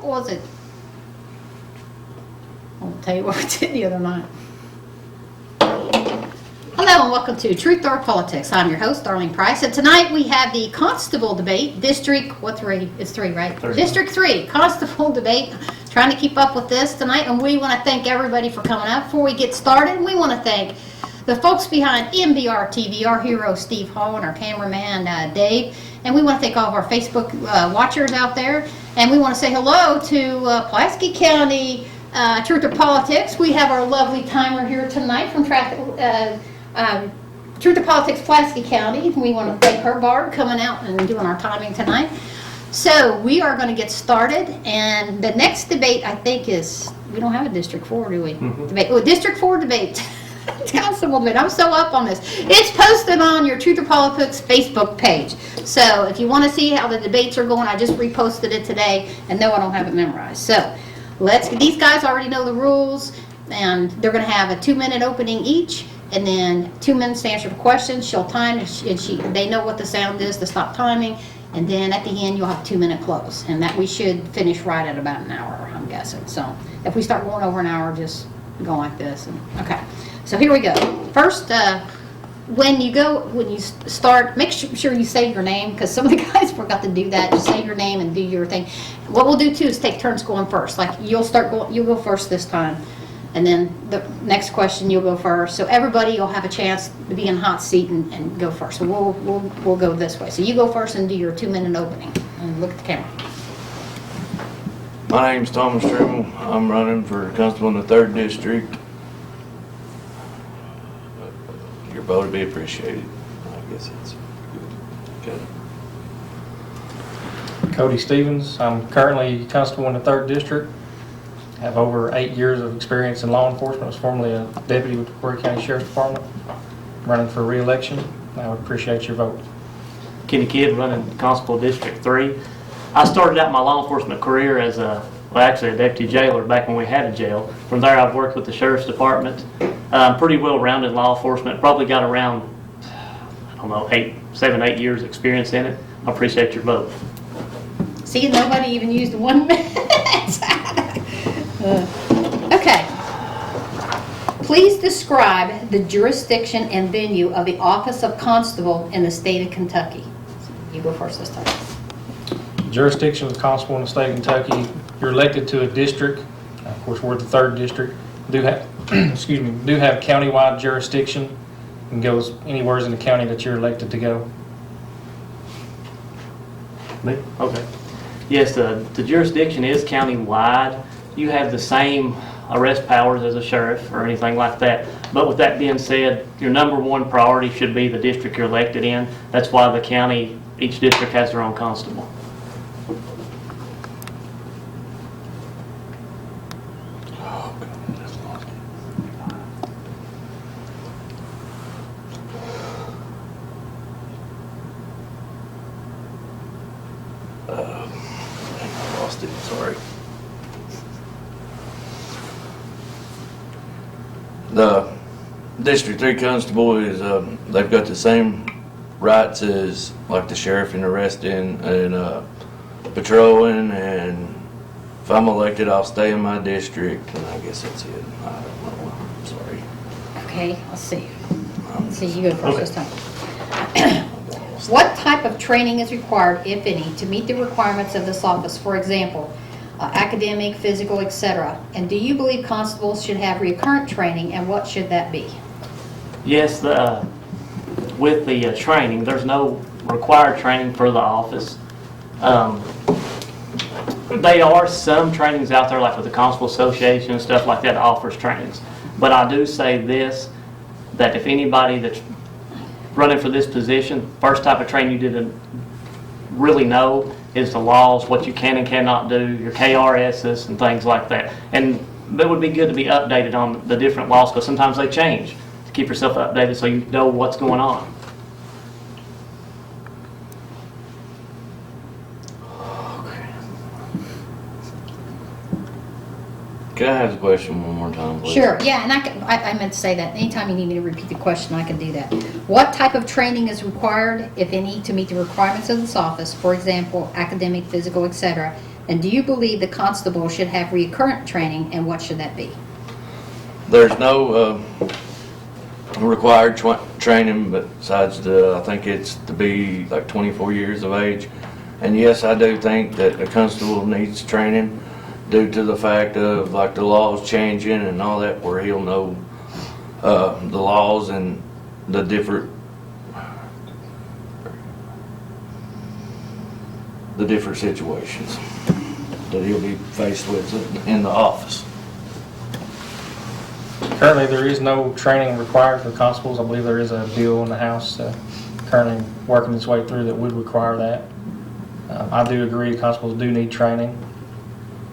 what was it? I'll tell you what we did the other night. Hello and welcome to Truth or Politics. I'm your host, Darlene Price, and tonight we have the Constable debate, District, what 3? It's 3, right? 3. District 3, Constable debate. Trying to keep up with this tonight, and we want to thank everybody for coming out. Before we get started, we want to thank the folks behind MBRTV, our hero Steve Hall, and our cameraman Dave. And we want to thank all of our Facebook watchers out there. And we want to say hello to Pulaski County Truth or Politics. We have our lovely timer here tonight from Truth or Politics Pulaski County. We want to thank her, Barb, coming out and doing our timing tonight. So we are going to get started, and the next debate I think is, we don't have a District 4, do we? Debate. Oh, District 4 debate. Constable debate. I'm so up on this. It's posted on your Truth or Politics Facebook page. So if you want to see how the debates are going, I just reposted it today, and no, I don't have it memorized. So these guys already know the rules, and they're going to have a 2-minute opening each, and then 2 minutes to answer the questions. She'll time, and they know what the sound is to stop timing. And then at the end, you'll have a 2-minute close. And that we should finish right at about an hour, I'm guessing. So if we start going over an hour, just go like this. Okay. So here we go. First, when you start, make sure you say your name, because some of the guys forgot to do that. Just say your name and do your thing. What we'll do too is take turns going first. Like you'll go first this time. And then the next question, you'll go first. So everybody will have a chance to be in the hot seat and go first. So we'll go this way. So you go first and do your 2-minute opening. And look at the camera. My name's Thomas Trimble. I'm running for Constable in the 3rd District. Your vote would be appreciated. I guess that's good. Cody Stevens. I'm currently Constable in the 3rd District. Have over 8 years of experience in law enforcement. I was formerly a deputy with the McCreary County Sheriff's Department, running for re-election. I would appreciate your vote. Kenny Kidd, running Constable District 3. I started out my law enforcement career as actually a deputy jailer back when we had a jail. From there I've worked with the Sheriff's Department. Pretty well-rounded law enforcement. Probably got around, 7, 8 years experience in it. I appreciate your vote. See, nobody even used 1 minute. Okay. Please describe the jurisdiction and venue of the office of Constable in the state of Kentucky. You go first this time. Jurisdiction of Constable in the state of Kentucky. You're elected to a district. Of course, we're the 3rd District. Do have, do have countywide jurisdiction and goes anywhere in the county that you're elected to go. Me? Okay. Yes, the jurisdiction is county-wide. You have the same arrest powers as a sheriff or anything like that. But with that being said, your #1 priority should be the district you're elected in. That's why the county, each district has their own constable. I lost it, sorry. The District 3 Constable is, they've got the same rights as like the sheriff in arresting and patrolling, and if I'm elected I'll stay in my district, and I guess that's it. I don't know, I'm sorry. Okay, let's see. Let's see, you go first this time. What type of training is required, if any, to meet the requirements of this office? For example, academic, physical, etc. And do you believe constables should have recurrent training, and what should that be? Yes, with the training, there's no required training for the office. There are some trainings out there, like with the Constable Association and stuff like that, offers trainings. But I do say this, that if anybody that's running for this position, first type of training you didn't really know is the laws, what you can and cannot do, your KRSs and things like that. And it would be good to be updated on the different laws, because sometimes they change. To keep yourself updated so you know what's going on. Can I have the question one more time, please? Sure, yeah, and I meant to say that. Anytime you need me to repeat the question, I can do that. What type of training is required, if any, to meet the requirements of this office? For example, academic, physical, etc. And do you believe the constable should have recurrent training, and what should that be? There's no required training besides I think it's to be like 24 years of age. And yes, I do think that a constable needs training due to the fact of like the laws changing and all that, where he'll know the laws and the different situations that he'll be faced with in the office. Currently, there is no training required for constables. I believe there is a bill in the House currently working its way through that would require that. I do agree constables do need training.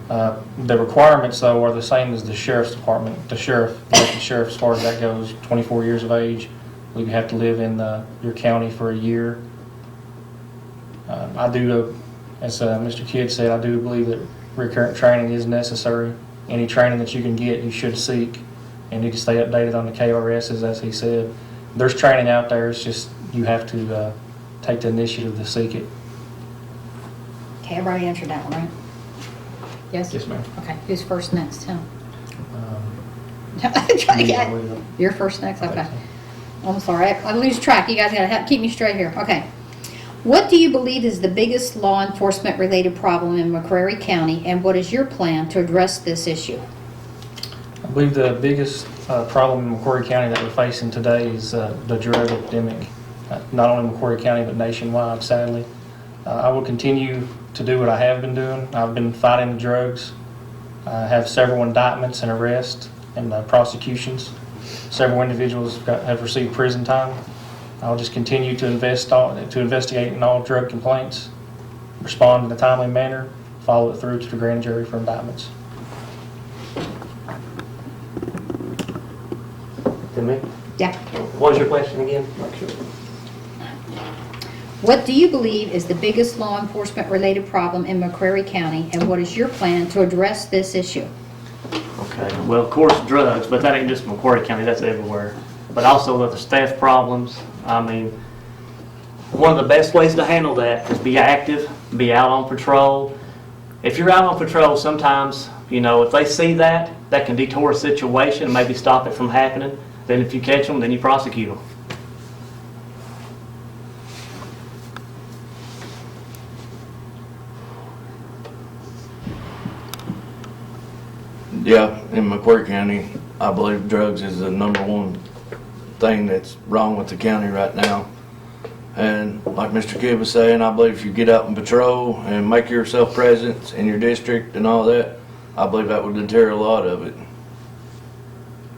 The requirements, though, are the same as the sheriff's department. The sheriff, as far as that goes, 24 years of age. You have to live in your county for a year. I do, as Mr. Kidd said, I do believe that recurrent training is necessary. Any training that you can get, you should seek. And you can stay updated on the KRSs, as he said. There's training out there. It's just you have to take the initiative to seek it. Okay, everybody answered that one, right? Yes? Yes, ma'am. Okay, who's first next? Tim? Yeah, You're first next? Okay. I'm sorry, I lose track. You guys gotta keep me straight here. Okay. What do you believe is the biggest law enforcement related problem in McCreary County, and what is your plan to address this issue? I believe the biggest problem in McCreary County that we're facing today is the drug epidemic. Not only McCreary County, but nationwide, sadly. I will continue to do what I have been doing. I've been fighting the drugs. I have several indictments and arrests and prosecutions. Several individuals have received prison time. I'll just continue to investigate in all drug complaints, respond in a timely manner, follow it through to the grand jury for indictments. To me? Yeah. What was your question again? What do you believe is the biggest law enforcement related problem in McCreary County, and what is your plan to address this issue? Okay, well, of course, drugs, but that ain't just McCreary County, that's everywhere. But also the theft problems. I mean, one of the best ways to handle that is be active, be out on patrol. If you're out on patrol, sometimes, you know, if they see that can detour a situation and maybe stop it from happening. Then if you catch them, then you prosecute them. Yeah, in McCreary County, I believe drugs is the #1 thing that's wrong with the county right now. And like Mr. Kidd was saying, I believe if you get out and patrol and make yourself present in your district and all that, I believe that would deter a lot of it.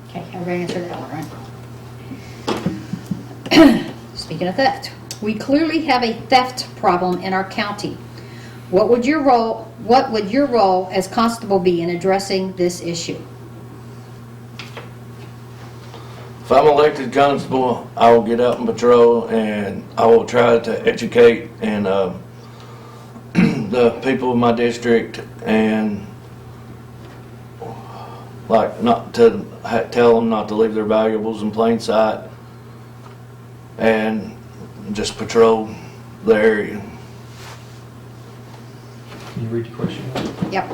Okay, everybody answered that one, right? Speaking of theft, we clearly have a theft problem in our county. What would your role as constable be in addressing this issue? If I'm elected constable, I will get out and patrol, and I will try to educate and the people in my district, and like not to tell them not to leave their valuables in plain sight, and just patrol the area. Can you read your question? Yep.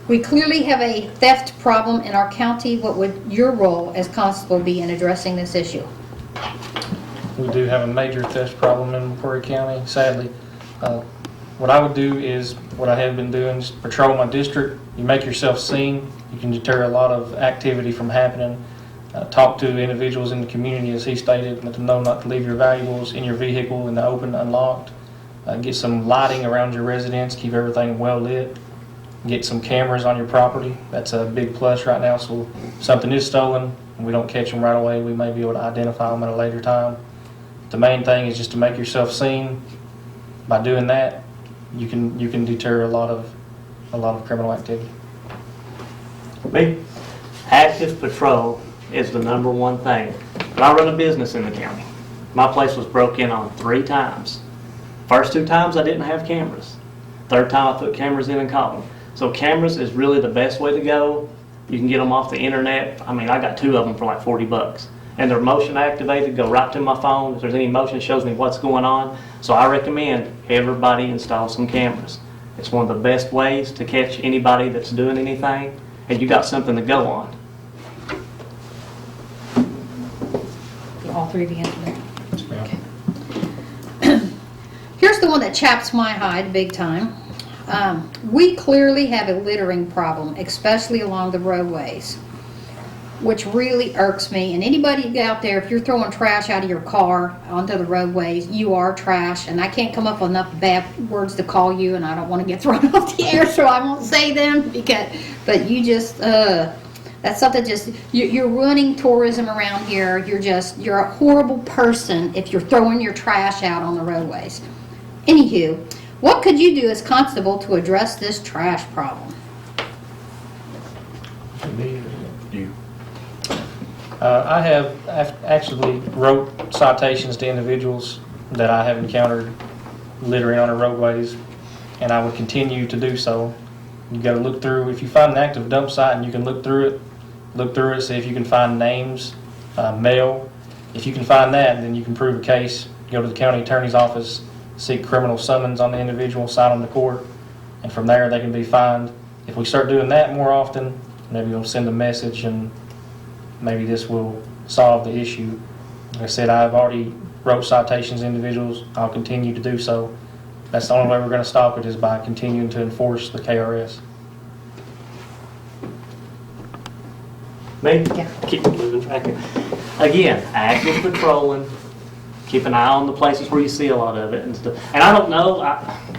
We clearly have a theft problem in our county. What would your role as constable be in addressing this issue? We do have a major theft problem in McCreary County, sadly. What I would do is, what I have been doing, is patrol my district. You make yourself seen. You can deter a lot of activity from happening. Talk to individuals in the community, as he stated, let them know not to leave your valuables in your vehicle in the open, unlocked. Get some lighting around your residence, keep everything well lit. Get some cameras on your property. That's a big plus right now. So if something is stolen and we don't catch them right away, we may be able to identify them at a later time. The main thing is just to make yourself seen. By doing that, you can deter a lot of criminal activity. Me, active patrol is the #1 thing. But I run a business in the county. My place was broke in on 3 times. First 2 times I didn't have cameras. Third time I put cameras in and caught them. So cameras is really the best way to go. You can get them off the internet. I mean, I got 2 of them for like $40. And they're motion activated, go right to my phone. If there's any motion, it shows me what's going on. So I recommend everybody install some cameras. It's one of the best ways to catch anybody that's doing anything, and you got something to go on. All three of you answer that. Yes, ma'am. Here's the one that chaps my hide big time. We clearly have a littering problem, especially along the roadways, which really irks me. And anybody out there, if you're throwing trash out of your car onto the roadways, you are trash. And I can't come up with enough bad words to call you, and I don't want to get thrown off the air, so I won't say them. But you just, that's something you're ruining tourism around here. You're a horrible person if you're throwing your trash out on the roadways. Anywho, what could you do as constable to address this trash problem? You. I have actually wrote citations to individuals that I have encountered littering on our roadways, and I would continue to do so. You got to look through, if you find an active dump site and you can look through it, see if you can find names, mail. If you can find that, then you can prove a case. Go to the county attorney's office, seek criminal summons on the individual, cite them to court, and from there they can be fined. If we start doing that more often, maybe we'll send a message and maybe this will solve the issue. Like I said, I've already wrote citations to individuals. I'll continue to do so. That's the only way we're going to stop it, is by continuing to enforce the KRS. Me? Yeah. Keep moving track. Again, active patrolling. Keep an eye on the places where you see a lot of it and stuff. And I don't know,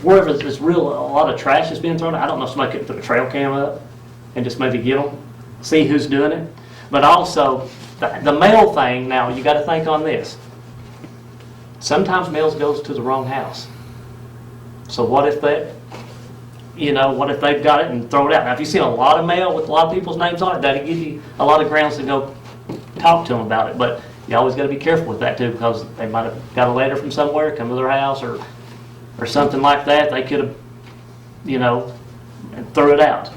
wherever there's a lot of trash is being thrown, I don't know if somebody could put a trail cam up and just maybe get them, see who's doing it. But also, the mail thing, now you got to think on this. Sometimes mail goes to the wrong house. So what if they've got it and throw it out? Now, if you see a lot of mail with a lot of people's names on it, that'll give you a lot of grounds to go talk to them about it. But you always got to be careful with that too, because they might have got a letter from somewhere, come to their house, or something like that. They could have, threw it out.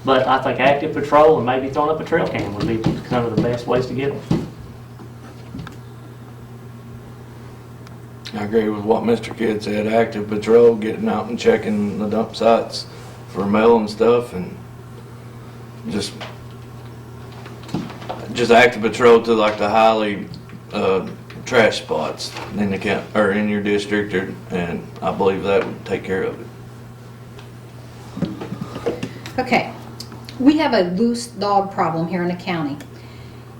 But I think active patrol and maybe throwing up a trail cam would be kind of the best ways to get them. I agree with what Mr. Kidd said. Active patrol, getting out and checking the dump sites for mail and stuff, and just active patrol to like the highly trash spots in the county or in your district, and I believe that would take care of it. Okay, we have a loose dog problem here in the county.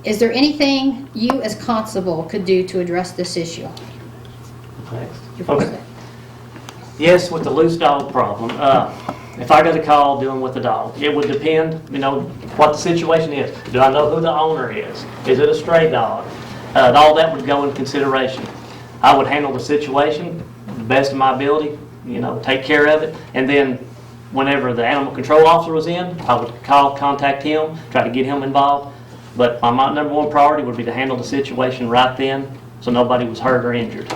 Is there anything you as constable could do to address this issue? Next. Your first Okay. thing. Yes, with the loose dog problem. If I got a call dealing with the dog, it would depend, what the situation is. Do I know who the owner is? Is it a stray dog? All that would go in consideration. I would handle the situation to the best of my ability, take care of it. And then whenever the animal control officer was in, I would contact him, try to get him involved. But my number one priority would be to handle the situation right then so nobody was hurt or injured.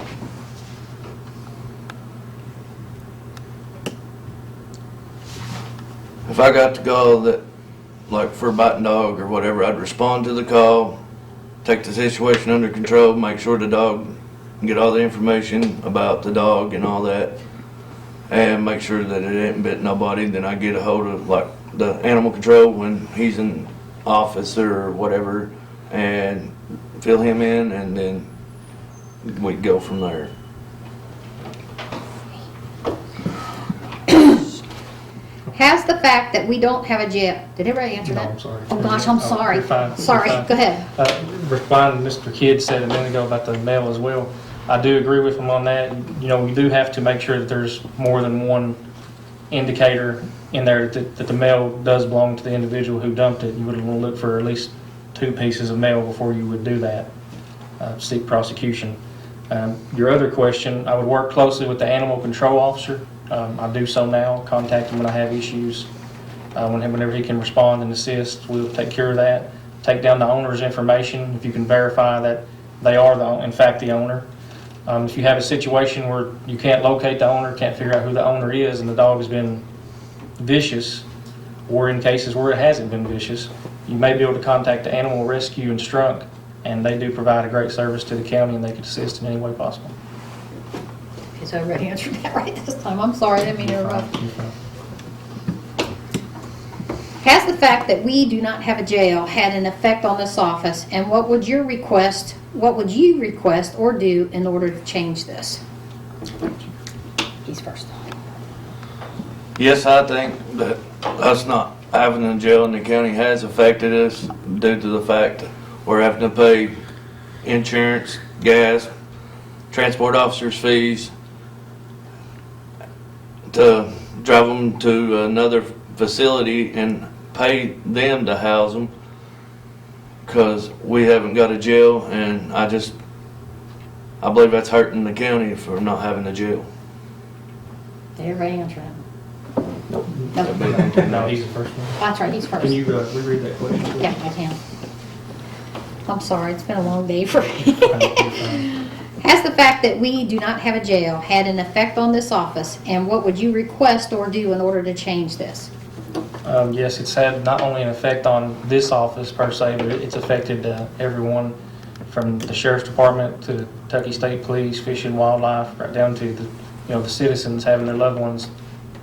If I got the call that, like for a biting dog or whatever, I'd respond to the call, take the situation under control, make sure the dog, get all the information about the dog and all that, and make sure that it ain't bit nobody. Then I get a hold of like the animal control when he's in office or whatever, and fill him in, and then we go from there. Has the fact that we don't have a jail, did everybody answer No, that? I'm sorry. Oh gosh, I'm sorry. You're fine. You're Sorry, fine. go ahead. Responding to Mr. Kidd said a minute ago about the mail as well. I do agree with him on that. We do have to make sure that there's more than one indicator in there that the mail does belong to the individual who dumped it. You would want to look for at least 2 pieces of mail before you would do that, seek prosecution. Your other question, I would work closely with the animal control officer. I do so now, contact him when I have issues. Whenever he can respond and assist, we'll take care of that. Take down the owner's information if you can verify that they are in fact the owner. If you have a situation where you can't locate the owner, can't figure out who the owner is, and the dog has been vicious, or in cases where it hasn't been vicious, you may be able to contact the Animal Rescue and Strunk, and they do provide a great service to the county, and they can assist in any way possible. Okay, so everybody answered that right this time. I'm sorry, I didn't mean to interrupt. You're fine. Has the fact that we do not have a jail had an effect on this office, and what would you request or do in order to change this? He's first. Yes, I think that us not having a jail in the county has affected us due to the fact that we're having to pay insurance, gas, transport officers' fees to drive them to another facility and pay them to house them because we haven't got a jail, and I believe that's hurting the county for not having a jail. Did everybody answer that? No, he's the first one. That's right, he's first. Can you reread that question, please? Yeah, I can. I'm sorry, it's been a long day for me. You're fine. Has the fact that we do not have a jail had an effect on this office, and what would you request or do in order to change this? Yes, it's had not only an effect on this office per se, but it's affected everyone from the sheriff's department to the Kentucky State Police, Fish and Wildlife, right down to the citizens having their loved ones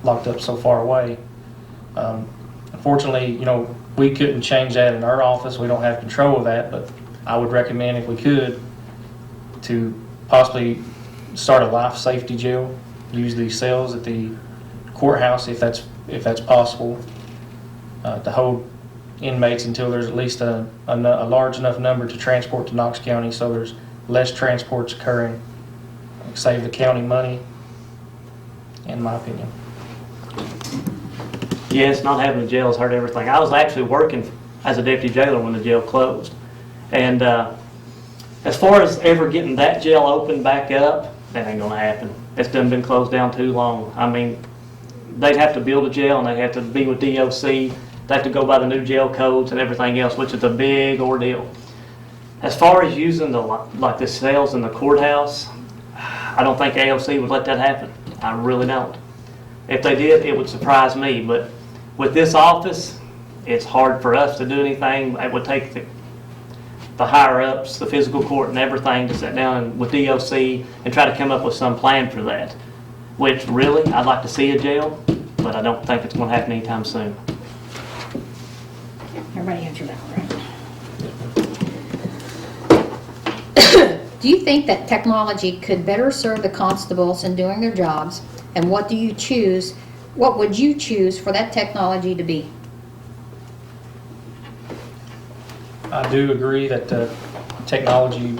locked up so far away. Unfortunately, we couldn't change that in our office. We don't have control of that, but I would recommend, if we could, to possibly start a life safety jail, use these cells at the courthouse if that's possible, to hold inmates until there's at least a large enough number to transport to Knox County, so there's less transports occurring. Save the county money, in my opinion. Yes, not having a jail has hurt everything. I was actually working as a deputy jailer when the jail closed. And as far as ever getting that jail open back up, that ain't gonna happen. It's done been closed down too long. I mean, they'd have to build a jail and they'd have to be with DOC. They have to go by the new jail codes and everything else, which is a big ordeal. As far as using the cells in the courthouse, I don't think AOC would let that happen. I really don't. If they did, it would surprise me. But with this office, it's hard for us to do anything. It would take the higher-ups, the physical court and everything to sit down with DOC and try to come up with some plan for that. Which really, I'd like to see a jail, but I don't think it's going to happen anytime soon. Everybody answer that one, right? Do you think that technology could better serve the constables in doing their jobs? And what would you choose for that technology to be? I do agree that technology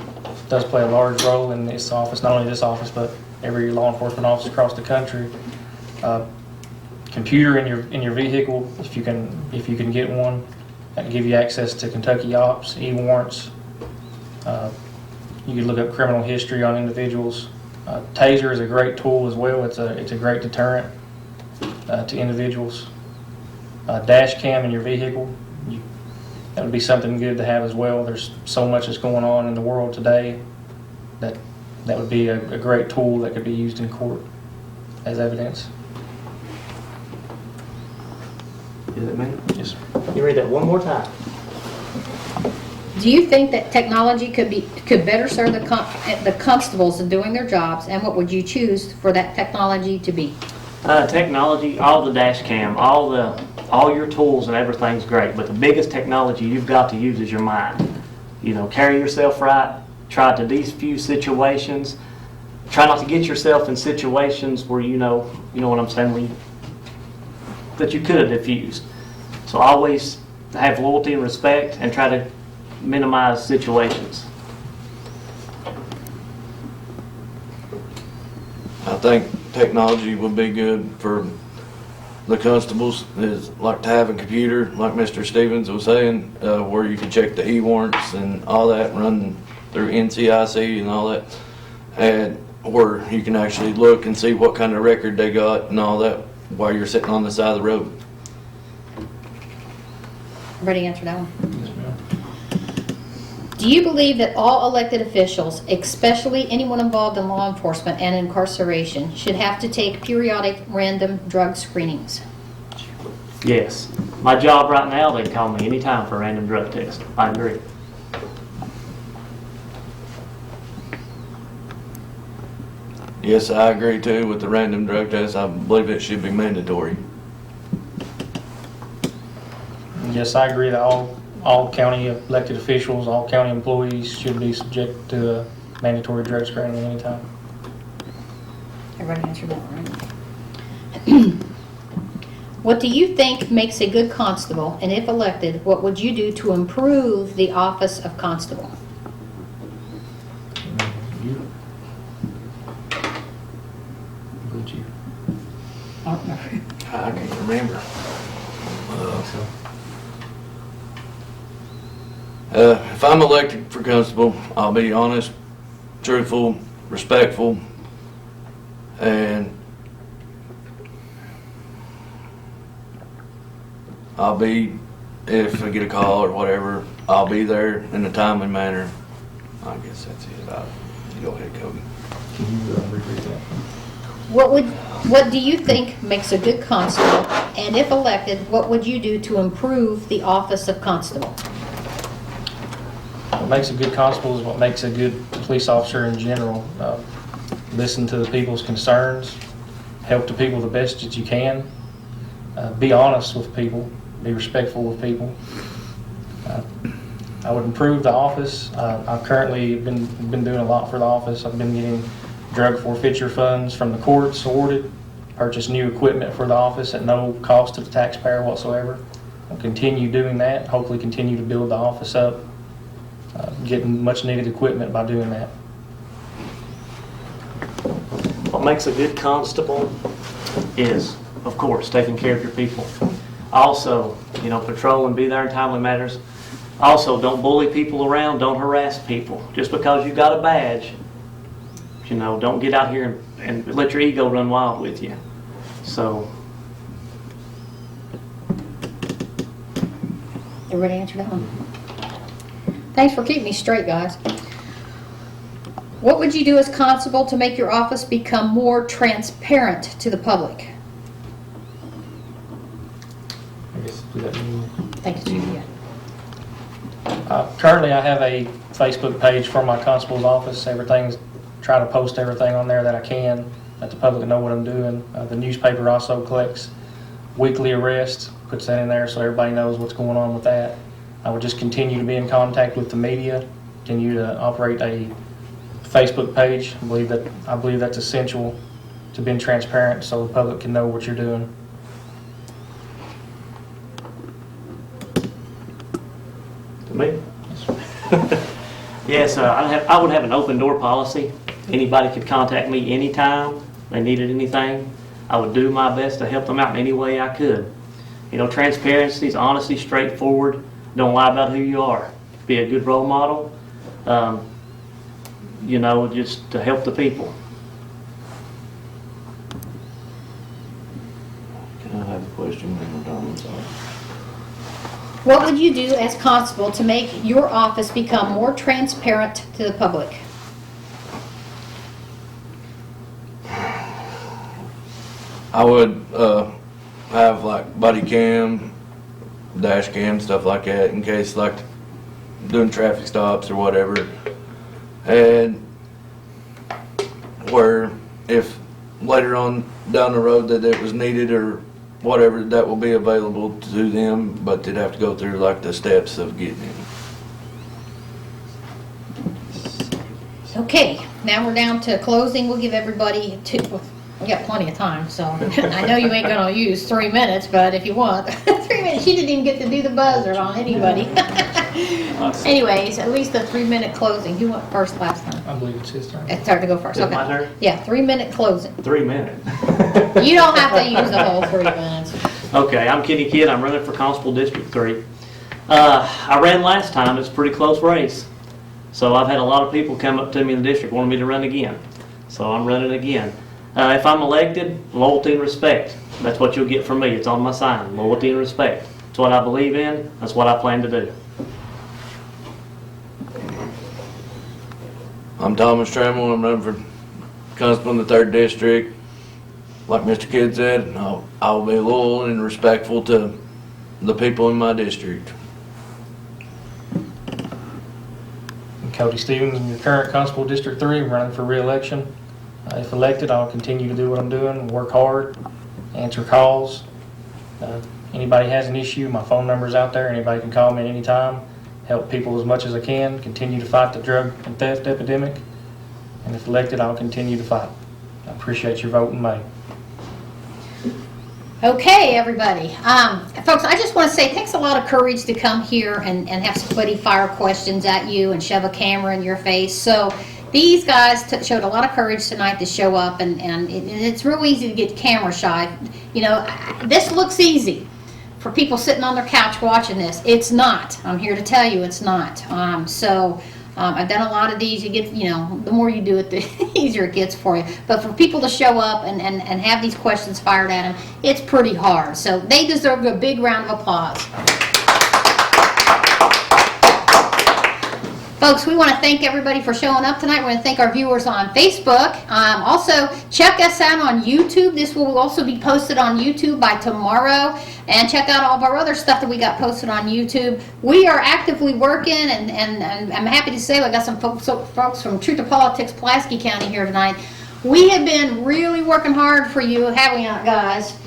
does play a large role in this office, not only this office, but every law enforcement office across the country. Computer in your vehicle, if you can get one, that can give you access to Kentucky Ops, e-warrants. You can look up criminal history on individuals. Taser is a great tool as well. It's a great deterrent to individuals. Dash cam in your vehicle, that would be something good to have as well. There's so much that's going on in the world today that would be a great tool that could be used in court as evidence. Is it me? Yes. Can you read that one more time? Do you think that technology could better serve the constables in doing their jobs, and what would you choose for that technology to be? Technology, all the dash cam, all your tools and everything's great, but the biggest technology you've got to use is your mind. Carry yourself right, try to defuse situations, try not to get yourself in situations where you know what I'm saying, that you could have diffused. So always have loyalty and respect and try to minimize situations. I think technology would be good for the constables, is like to have a computer, like Mr. Stevens was saying, where you can check the e-warrants and all that, run through NCIC and all that, and where you can actually look and see what kind of record they got and all that while you're sitting on the side of the road. Everybody answer that one. Yes, ma'am. Do you believe that all elected officials, especially anyone involved in law enforcement and incarceration, should have to take periodic random drug screenings? Yes. My job right now, they call me anytime for a random drug test. I agree. Yes, I agree too with the random drug test. I believe it should be mandatory. Yes, I agree that all county elected officials, all county employees should be subject to a mandatory drug screening at any time. Everybody answered that one, right? What do you think makes a good constable? And if elected, what would you do to improve the office of constable? You? Would you? I don't know. I can't remember. If I'm elected for constable, I'll be honest, truthful, respectful, and I'll be, if I get a call or whatever, I'll be there in a timely manner. I guess that's it. Go ahead, Cody. Can you repeat that? What do you think makes a good constable? And if elected, what would you do to improve the office of constable? What makes a good constable is what makes a good police officer in general. Listen to the people's concerns, help the people the best that you can, be honest with people, be respectful with people. I would improve the office. I've currently been doing a lot for the office. I've been getting drug forfeiture funds from the courts awarded, purchase new equipment for the office at no cost to the taxpayer whatsoever. I'll continue doing that, hopefully continue to build the office up, getting much needed equipment by doing that. What makes a good constable is, of course, taking care of your people. Also, patrol and be there in timely matters. Also, don't bully people around, don't harass people. Just because you got a badge, don't get out here and let your ego run wild with you. So, Everybody answer that one? Thanks for keeping me straight, guys. What would you do as constable to make your office become more transparent to the public? I guess do that mean? Thank you, Julia. Currently, I have a Facebook page for my constable's office. Try to post everything on there that I can, let the public know what I'm doing. The newspaper also collects weekly arrests, puts that in there so everybody knows what's going on with that. I would just continue to be in contact with the media, continue to operate a Facebook page. I believe that's essential to being transparent so the public can know what you're doing. to me. Yes, I would have an open door policy. Anybody could contact me anytime they needed anything. I would do my best to help them out in any way I could. Transparency is honesty, straightforward. Don't lie about who you are. Be a good role model. Just to help the people. Can I have a question one more time? I'm sorry. What would you do as constable to make your office become more transparent to the public? I would have like body cam, dash cam, stuff like that in case like doing traffic stops or whatever. And where if later on down the road that it was needed or whatever, that will be available to them, but they'd have to go through like the steps of getting it. Okay, now we're down to closing. We'll give everybody we got plenty of time, so I know you ain't gonna use 3 minutes, but if you want, 3 minutes, you didn't even get to do the buzzer on anybody. Anyways, at least a 3-minute closing. Who went first last time? I believe it's his turn. It's hard to go first. Is it Okay. my turn? Yeah, 3-minute closing. 3 minutes. You don't have to use the whole 3 minutes. Okay, I'm Kenny Kidd. I'm running for Constable District 3. I ran last time. It's a pretty close race. So I've had a lot of people come up to me in the district wanting me to run again. So I'm running again. If I'm elected, loyalty and respect. That's what you'll get from me. It's on my sign. Loyalty and respect. It's what I believe in. That's what I plan to do. I'm Thomas Trammell. I'm running for Constable in the 3rd District. Like Mr. Kidd said, I'll be loyal and respectful to the people in my district. Cody Stevens, I'm your current Constable District 3, running for re-election. If elected, I'll continue to do what I'm doing, work hard, answer calls. Anybody has an issue, my phone number's out there. Anybody can call me at any time. Help people as much as I can. Continue to fight the drug and theft epidemic. And if elected, I'll continue to fight. I appreciate your vote in May. Okay, everybody. Folks, I just want to say it takes a lot of courage to come here and have somebody fire questions at you and shove a camera in your face. So these guys showed a lot of courage tonight to show up, and it's real easy to get camera shy. You know, this looks easy for people sitting on their couch watching this. It's not. I'm here to tell you it's not. I've done a lot of these. You get, you know, the more you do it, the easier it gets for you. But for people to show up and have these questions fired at them, it's pretty hard. So they deserve a big round of applause. Folks, we want to thank everybody for showing up tonight. We want to thank our viewers on Facebook. Also, check us out on YouTube. This will also be posted on YouTube by tomorrow. And check out all of our other stuff that we got posted on YouTube. We are actively working, and I'm happy to say we got some folks from Truth to Politics, Pulaski County here tonight. We have been really working hard for you, haven't we, guys?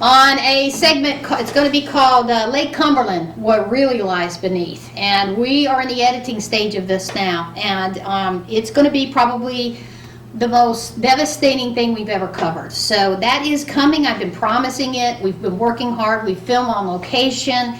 On a segment, it's going to be called Lake Cumberland, What Really Lies Beneath. And we are in the editing stage of this now. And it's going to be probably the most devastating thing we've ever covered. So that is coming. I've been promising it. We've been working hard. We film on location.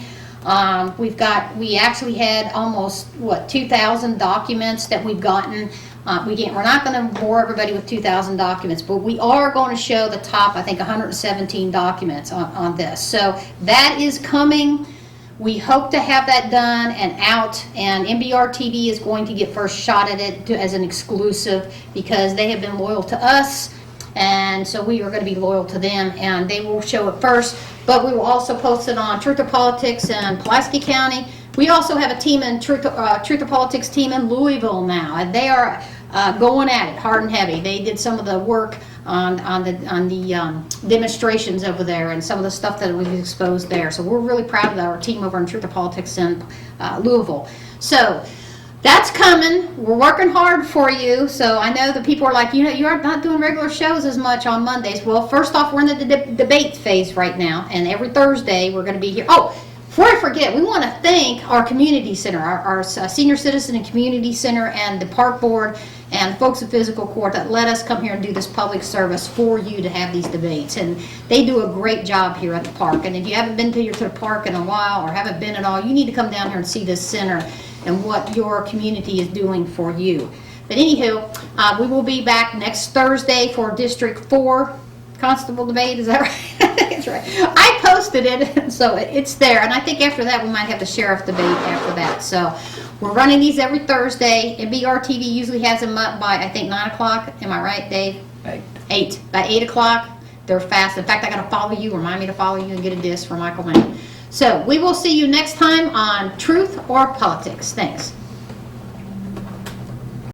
We actually had almost, 2,000 documents that we've gotten. We're not going to bore everybody with 2,000 documents, but we are going to show the top, I think, 117 documents on this. So that is coming. We hope to have that done and out, and MBRTV is going to get first shot at it as an exclusive because they have been loyal to us, and so we are going to be loyal to them, and they will show it first. But we will also post it on Truth to Politics in Pulaski County. We also have a team in Truth to Politics team in Louisville now, and they are going at it hard and heavy. They did some of the work on the demonstrations over there and some of the stuff that we've exposed there. So we're really proud of our team over in Truth to Politics in Louisville. So that's coming. We're working hard for you. So I know that people are like, you know, you're not doing regular shows as much on Mondays. Well, first off, we're in the debate phase right now, and every Thursday we're going to be here. Oh, before I forget, we want to thank our community center, our senior citizen and community center, and the park board and folks at Physical Court that let us come here and do this public service for you to have these debates. And they do a great job here at the park. And if you haven't been to the park in a while or haven't been at all, you need to come down here and see this center and what your community is doing for you. But anywho, we will be back next Thursday for District 4 Constable debate. Is that right? That's right. I posted it, so it's there. And I think after that, we might have the sheriff debate after that. So we're running these every Thursday. MBRTV usually has them up by, I think, 9 o'clock. Am I right, Dave? 8. By 8 o'clock, they're fast. In fact, I got to follow you, remind me to follow you, and get a disc for Michael Wayne. So we will see you next time on Truth or Politics. Thanks.